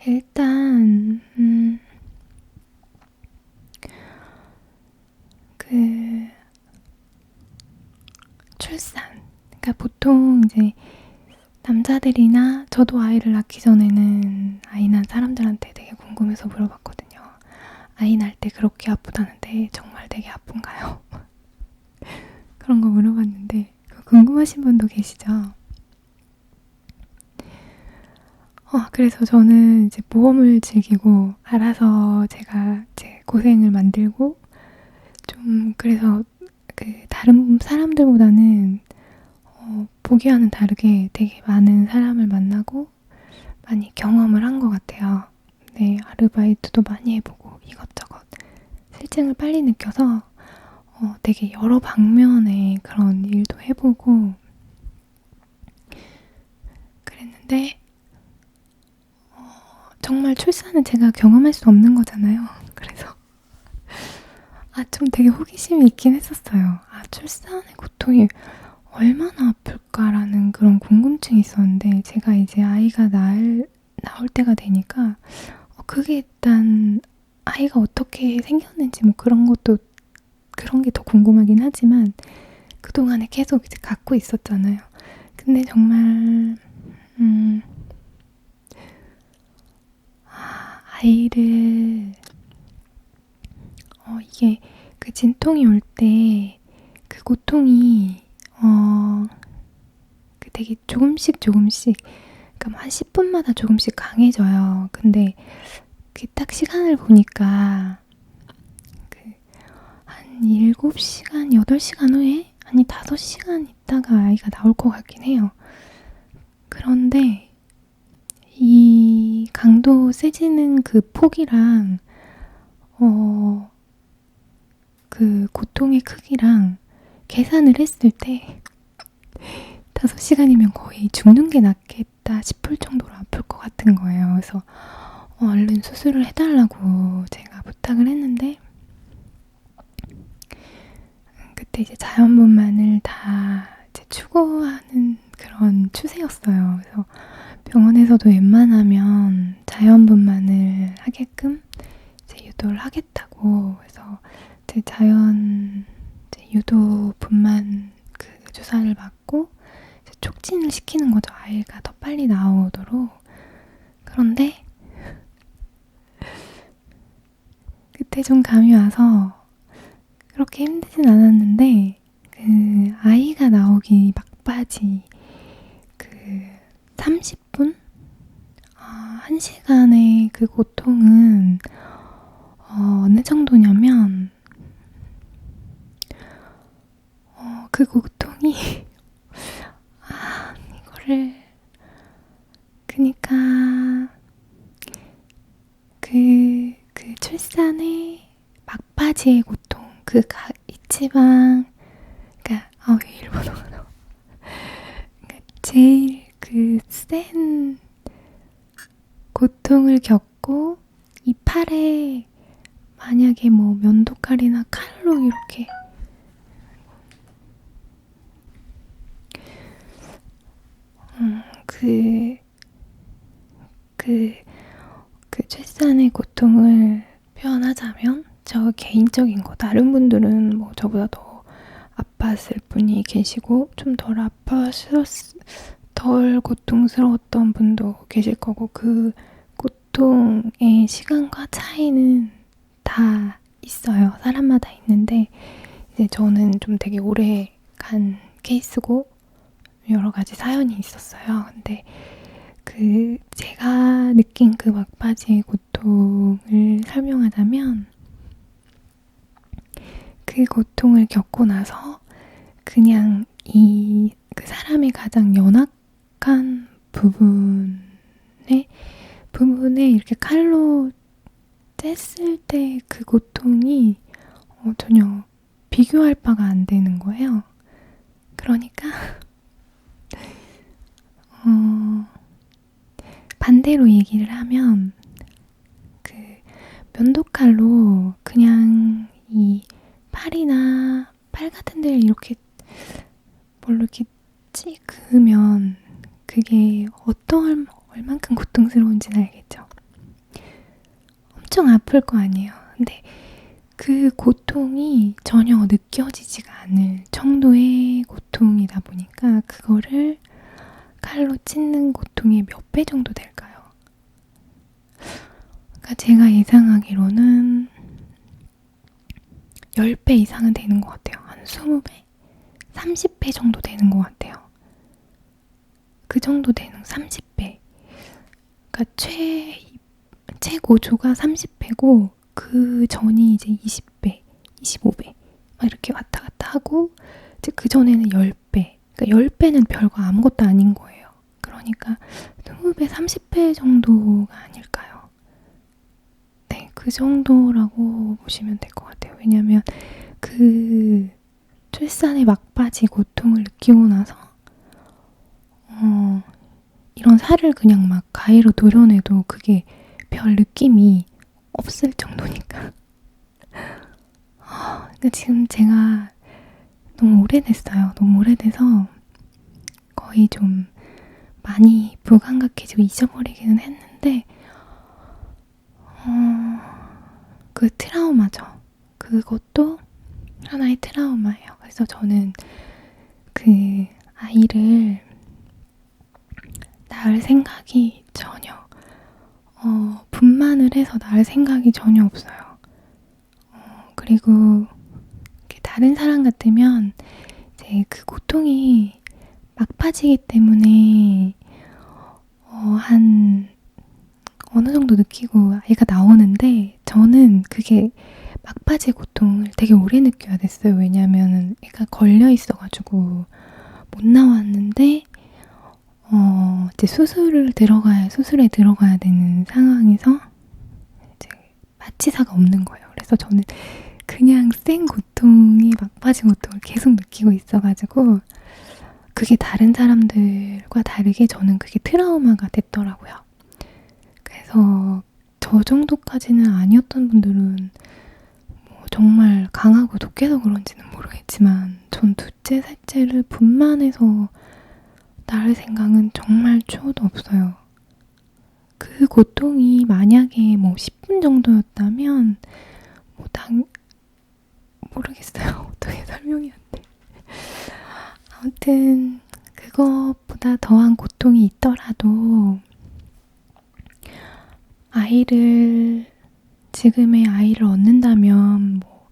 일단 출산. 그러니까 보통 이제 남자들이나 저도 아이를 낳기 전에는 아이 낳은 사람들한테 되게 궁금해서 물어봤거든요. 아이 낳을 때 그렇게 아프다는데 정말 되게 아픈가요? 그런 거 물어봤는데 궁금하신 분도 계시죠? 그래서 저는 이제 모험을 즐기고 알아서 제가 제 고생을 만들고 좀 그래서 다른 사람들보다는 보기와는 다르게 되게 많은 사람을 만나고 많이 경험을 한 것 같아요. 네, 아르바이트도 많이 해보고 이것저것 실증을 빨리 느껴서 되게 여러 방면의 그런 일도 해보고 그랬는데 정말 출산은 제가 경험할 수 없는 거잖아요. 그래서 좀 되게 호기심이 있긴 했었어요. 출산의 고통이 얼마나 아플까라는 그런 궁금증이 있었는데 제가 이제 아이가 나올 때가 되니까 그게 일단 아이가 어떻게 생겼는지 뭐 그런 게 더 궁금하긴 하지만 그동안에 계속 이제 갖고 있었잖아요. 근데 정말 아이를 이게 그 진통이 올 때 그 고통이 되게 조금씩 그러니까 한 10분마다 조금씩 강해져요. 근데 그 딱 시간을 보니까 한 7시간, 8시간 후에 아니 5시간 있다가 아이가 나올 것 같긴 해요. 그런데 이 강도 세지는 그 폭이랑 그 고통의 크기랑 계산을 했을 때 5시간이면 거의 죽는 게 낫겠다 싶을 정도로 아플 것 같은 거예요. 그래서 얼른 수술을 해달라고 제가 부탁을 했는데 그때 이제 자연분만을 다 이제 추구하는 그런 추세였어요. 그래서 병원에서도 웬만하면 자연분만을 하게끔 이제 유도를 하겠다고 그래서 제 유도 분만 그 주사를 맞고 촉진을 시키는 거죠. 아이가 더 빨리 나오도록. 그런데 그때 좀 감이 와서 그렇게 힘들진 않았는데 아이가 나오기 막바지 30분? 1시간의 그 고통은 어느 정도냐면 그 고통이 이거를 그니까 그 출산의 막바지의 고통 이치방 그러니까 왜 일본어가 나와 그러니까 제일 센 고통을 겪고 이 팔에 만약에 뭐 면도칼이나 칼로 이렇게 출산의 고통을 표현하자면 저 개인적인 거 다른 분들은 뭐 저보다 더 아팠을 분이 계시고 좀 덜 고통스러웠던 분도 계실 거고 그 고통의 시간과 차이는 다 있어요. 사람마다 있는데 이제 저는 좀 되게 오래 간 케이스고 여러 가지 사연이 있었어요. 근데 제가 느낀 그 막바지의 고통을 설명하자면 그 고통을 겪고 나서 그냥 그 사람의 가장 연약한 부분에 이렇게 칼로 쬐을 때 그 고통이 전혀 비교할 바가 안 되는 거예요. 그러니까 반대로 얘기를 하면 면도칼로 그냥 이 팔이나 팔 같은 데를 이렇게 뭘로 이렇게 찍으면 그게 얼만큼 고통스러운지는 알겠죠? 엄청 아플 거 아니에요. 근데 그 고통이 전혀 느껴지지가 않을 정도의 고통이다 보니까 그거를 칼로 찢는 고통의 몇 배 정도 될까요? 그러니까 제가 예상하기로는 10배 이상은 되는 것 같아요. 한 20배? 30배 정도 되는 것 같아요. 그 정도 되는 30배. 그러니까 최고조가 30배고 그 전이 이제 20배, 25배 막 이렇게 왔다 갔다 하고 이제 그 전에는 10배. 그러니까 10배는 별거 아무것도 아닌 거예요. 그러니까 20배, 30배 정도가 아닐까요? 네, 그 정도라고 보시면 될 것 같아요. 왜냐면 그 출산의 막바지 고통을 느끼고 나서 이런 살을 그냥 막 가위로 도려내도 그게 별 느낌이 없을 정도니까. 그러니까 지금 제가 너무 오래됐어요. 너무 오래돼서 거의 좀 많이 불감각해지고 잊어버리기는 했는데 그 트라우마죠. 그것도 하나의 트라우마예요. 그래서 저는 그 아이를 낳을 생각이 전혀 분만을 해서 낳을 생각이 전혀 없어요. 그리고 다른 사람 같으면 이제 그 고통이 막바지기 때문에 한 어느 정도 느끼고 아이가 나오는데 저는 그게 막바지 고통을 되게 오래 느껴야 됐어요. 왜냐하면 애가 걸려 있어가지고 못 나왔는데 이제 수술에 들어가야 되는 상황에서 이제 마취사가 없는 거예요. 그래서 저는 그냥 생 고통이 막바지 고통을 계속 느끼고 있어가지고 그게 다른 사람들과 다르게 저는 그게 트라우마가 됐더라고요. 그래서 저 정도까지는 아니었던 분들은 뭐 정말 강하고 독해서 그런지는 모르겠지만 전 둘째, 셋째를 분만해서 낳을 생각은 정말 추호도 없어요. 그 고통이 만약에 뭐 10분 정도였다면 모르겠어요. 어떻게 설명이 안 돼. 아무튼 그것보다 더한 고통이 있더라도 지금의 아이를 얻는다면 뭐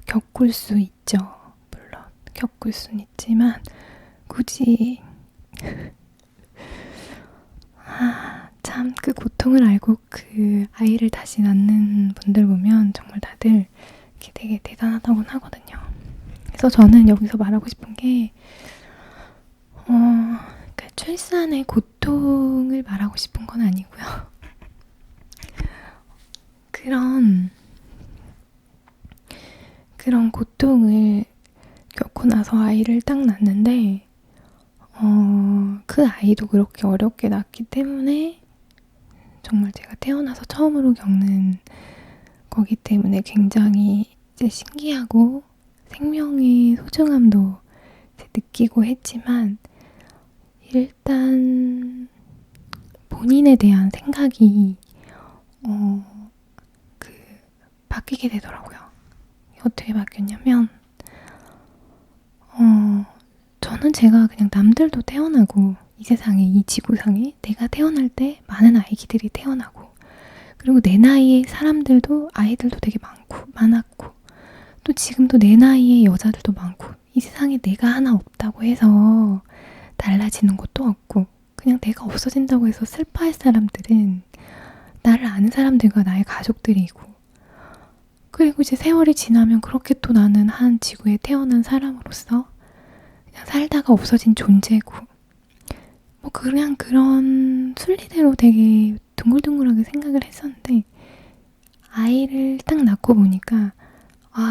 겪을 수 있죠. 물론 겪을 수는 있지만 굳이 참 그 고통을 알고 그 아이를 다시 낳는 분들 보면 정말 다들 되게 대단하다고는 하거든요. 그래서 저는 여기서 말하고 싶은 게 그러니까 출산의 고통을 말하고 싶은 건 아니고요. 그런 고통을 겪고 나서 아이를 딱 낳는데 그 아이도 그렇게 어렵게 낳기 때문에 정말 제가 태어나서 처음으로 겪는 거기 때문에 굉장히 이제 신기하고 생명의 소중함도 이제 느끼고 했지만 일단 본인에 대한 생각이 바뀌게 되더라고요. 어떻게 바뀌었냐면 저는 제가 그냥 남들도 태어나고 이 세상에 이 지구상에 내가 태어날 때 많은 아기들이 태어나고 그리고 내 나이의 사람들도 아이들도 되게 많았고 또 지금도 내 나이의 여자들도 많고 이 세상에 내가 하나 없다고 해서 달라지는 것도 없고 그냥 내가 없어진다고 해서 슬퍼할 사람들은 나를 아는 사람들과 나의 가족들이고 그리고 이제 세월이 지나면 그렇게 또 나는 한 지구에 태어난 사람으로서 그냥 살다가 없어진 존재고 뭐 그냥 그런 순리대로 되게 둥글둥글하게 생각을 했었는데 아이를 딱 낳고 보니까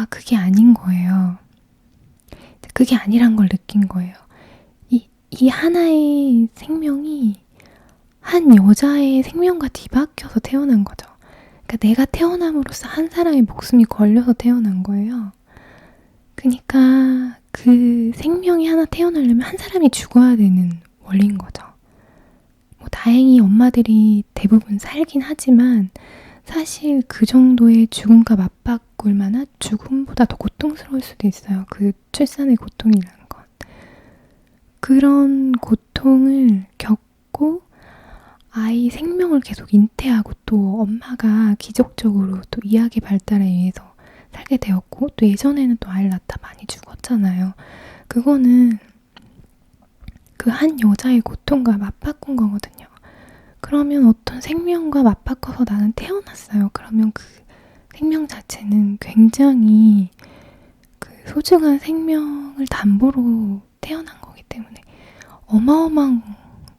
그게 아닌 거예요. 그게 아니란 걸 느낀 거예요. 이 하나의 생명이 한 여자의 생명과 뒤바뀌어서 태어난 거죠. 그러니까 내가 태어남으로써 한 사람의 목숨이 걸려서 태어난 거예요. 그러니까 그 생명이 하나 태어나려면 한 사람이 죽어야 되는 원리인 거죠. 뭐 다행히 엄마들이 대부분 살긴 하지만 사실 그 정도의 죽음과 맞바꿀 만한 죽음보다 더 고통스러울 수도 있어요. 그 출산의 고통이라는 건. 그런 고통을 겪고 아이 생명을 계속 인태하고 또 엄마가 기적적으로 또 의학의 발달에 의해서 살게 되었고 또 예전에는 또 아이를 낳다 많이 죽었잖아요. 그거는 그 한 여자의 고통과 맞바꾼 거거든요. 그러면 어떤 생명과 맞바꿔서 나는 태어났어요. 그러면 그 생명 자체는 굉장히 그 소중한 생명을 담보로 태어난 거기 때문에 어마어마한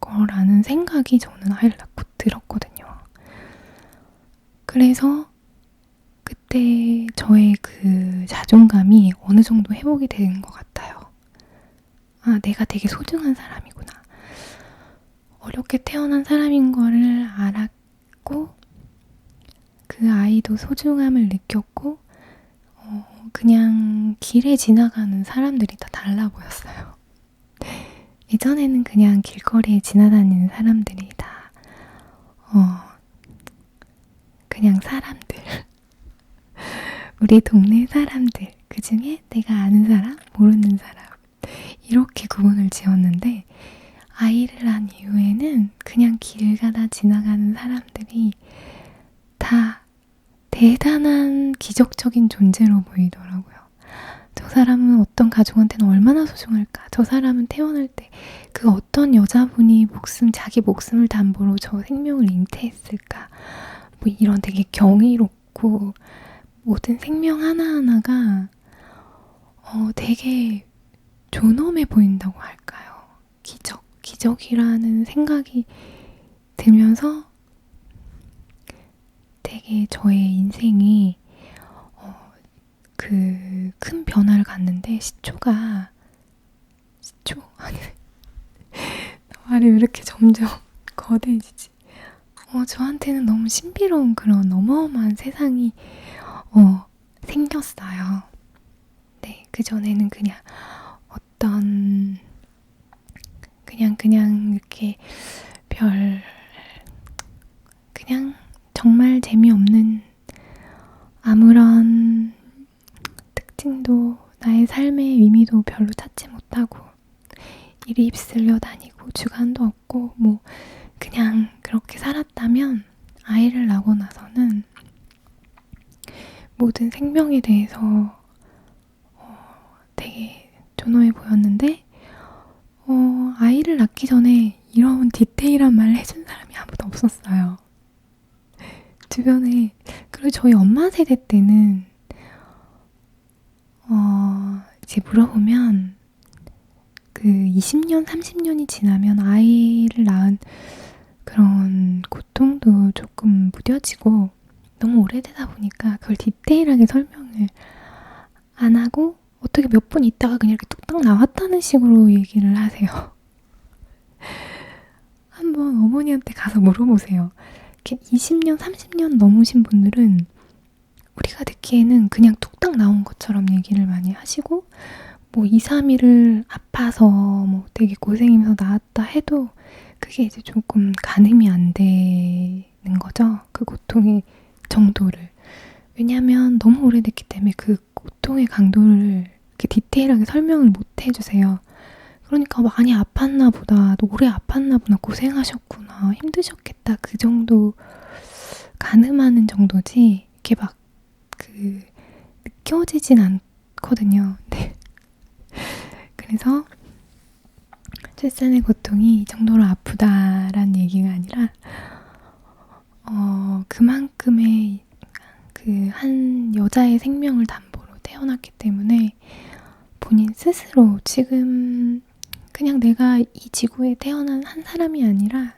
거라는 생각이 저는 아이를 낳고 들었거든요. 그래서 그때 저의 그 자존감이 어느 정도 회복이 된 것 같아요. 아, 내가 되게 소중한 사람이구나. 어렵게 태어난 사람인 거를 알았고 그 아이도 소중함을 느꼈고 그냥 길에 지나가는 사람들이 다 달라 보였어요. 예전에는 그냥 길거리에 지나다니는 사람들이 다 그냥 사람들 우리 동네 사람들 그 중에 내가 아는 사람, 모르는 사람 이렇게 구분을 지었는데 아이를 낳은 이후에는 그냥 길 가다 지나가는 사람들이 다 대단한 기적적인 존재로 보이더라고요. 저 사람은 어떤 가족한테는 얼마나 소중할까? 저 사람은 태어날 때 그 어떤 여자분이 자기 목숨을 담보로 저 생명을 잉태했을까? 뭐 이런 되게 경이롭고 모든 생명 하나하나가 되게 존엄해 보인다고 할까요? 기적이라는 생각이 들면서 되게 저의 인생이 그 큰 변화를 갖는데 시초? 아니 말이 왜 이렇게 점점 거대해지지? 저한테는 너무 신비로운 그런 어마어마한 세상이 생겼어요. 네, 그전에는 그냥 어떤 그냥 이렇게 그냥 정말 재미없는 아무런 특징도 나의 삶의 의미도 별로 찾지 못하고 일이 휩쓸려 다니고 주관도 없고 뭐 그냥 그렇게 살았다면 아이를 낳고 나서는 모든 생명에 대해서 되게 존엄해 보였는데 아이를 낳기 전에 이런 디테일한 말을 해준 사람이 아무도 없었어요. 주변에. 그리고 저희 엄마 세대 때는 이제 물어보면 그 20년, 30년이 지나면 아이를 낳은 그런 고통도 조금 무뎌지고 너무 오래되다 보니까 그걸 디테일하게 설명을 안 하고 어떻게 몇 분 있다가 그냥 이렇게 뚝딱 나왔다는 식으로 얘기를 하세요. 한번 어머니한테 가서 물어보세요. 이렇게 20년, 30년 넘으신 분들은 우리가 듣기에는 그냥 뚝딱 나온 것처럼 얘기를 많이 하시고 뭐 2, 3일을 아파서 뭐 되게 고생하면서 나았다 해도 그게 이제 조금 가늠이 안 되는 거죠. 그 고통의 정도를. 왜냐하면 너무 오래됐기 때문에 그 고통의 강도를 이렇게 디테일하게 설명을 못 해주세요. 그러니까 많이 아팠나 보다, 또 오래 아팠나 보다, 고생하셨구나, 힘드셨겠다 그 정도 가늠하는 정도지 이렇게 막 느껴지진 않거든요. 네. 그래서 출산의 고통이 이 정도로 아프다라는 얘기가 아니라 그만큼의 그 한 여자의 생명을 담보로 태어났기 때문에 본인 스스로 지금 그냥 내가 이 지구에 태어난 한 사람이 아니라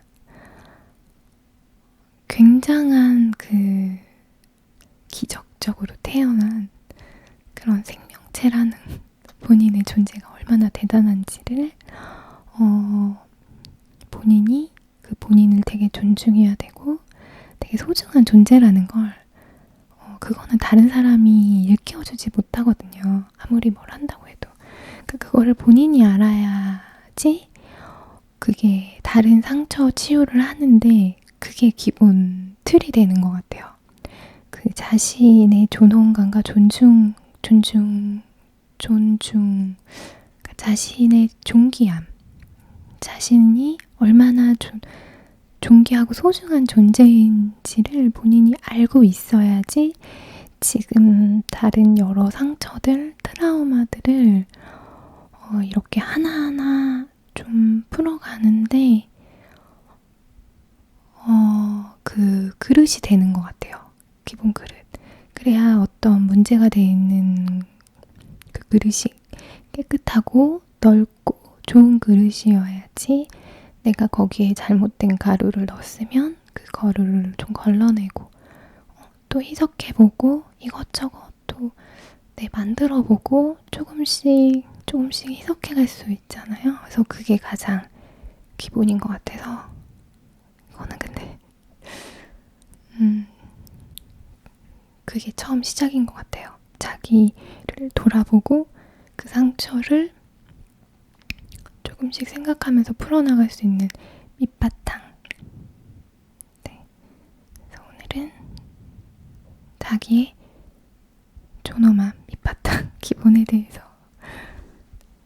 굉장한 그 기적적으로 태어난 그런 생명체라는 본인의 존재가 얼마나 대단한지를 본인이 그 본인을 되게 존중해야 되고 되게 소중한 존재라는 걸 그거는 다른 사람이 일깨워주지 못하거든요. 아무리 뭘 한다고 해도. 그러니까 그거를 본인이 알아야지 그게 다른 상처 치유를 하는데 그게 기본 틀이 되는 것 같아요. 그 자신의 존엄감과 그러니까 자신의 존귀함, 자신이 얼마나 존귀하고 소중한 존재인지를 본인이 알고 있어야지 지금 다른 여러 상처들, 트라우마들을 이렇게 하나하나 좀 풀어가는데 그 그릇이 되는 것 같아요. 기본 그릇. 그래야 어떤 문제가 돼 있는 그 그릇이 깨끗하고 넓고 좋은 그릇이어야지 내가 거기에 잘못된 가루를 넣었으면 그 가루를 좀 걸러내고 또 희석해보고 이것저것 또 만들어보고 조금씩 희석해갈 수 있잖아요. 그래서 그게 가장 기본인 것 같아서 이거는 근데 그게 처음 시작인 것 같아요. 자기를 돌아보고 그 상처를 조금씩 생각하면서 풀어나갈 수 있는 밑바탕. 네. 그래서 오늘은 자기의 존엄함, 밑바탕, 기본에 대해서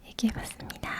얘기해봤습니다.